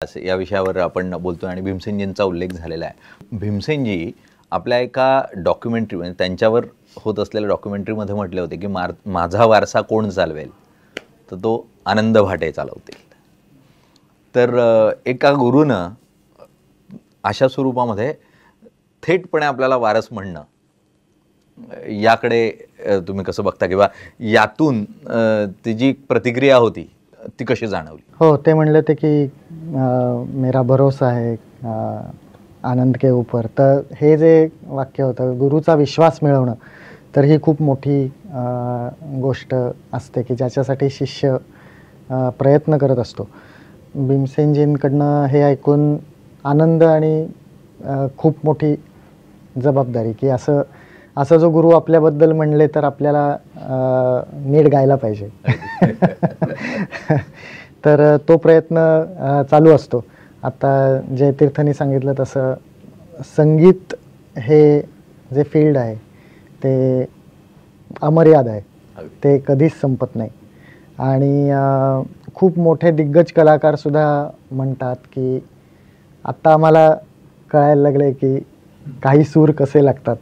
या विषयावर आपण बोलतोय आणि भीमसेनजींचा उल्लेख झालेला आहे. भीमसेनजी आपल्या एका डॉक्युमेंटरी म्हणजे त्यांच्यावर होत असलेल्या डॉक्युमेंटरीमध्ये म्हटले होते की माझा वारसा कोण चालवेल, तर तो आनंद भाटे चालवतील. तर एका गुरुनं अशा स्वरूपामध्ये थेटपणे आपल्याला वारस म्हणणं, याकडे तुम्ही कसं बघता किंवा यातून ती जी प्रतिक्रिया होती ती कशी जाणवली? हो, ते म्हणले ते की मेरा भरोसा है आनंद के ऊपर. तर हे जे वाक्य होतं, गुरुचा विश्वास मिळवणं, तर ही खूप मोठी गोष्ट असते की ज्याच्यासाठी शिष्य प्रयत्न करत असतो. भीमसेनजींकडनं हे ऐकून आनंद आणि खूप मोठी जबाबदारी की असं जो गुरु आपल्याबद्दल म्हणले तर आपल्याला नीट गायला पाहिजे. तर तो प्रयत्न चालू असतो. आता जयतीर्थांनी सांगितलं तसं संगीत हे जे फील्ड आहे ते अमर्याद आहे, ते कधीच संपत नाही. आणि खूप मोठे दिग्गज कलाकारसुद्धा म्हणतात की आत्ता आम्हाला कळायला लागले की काही सूर कसे लागतात.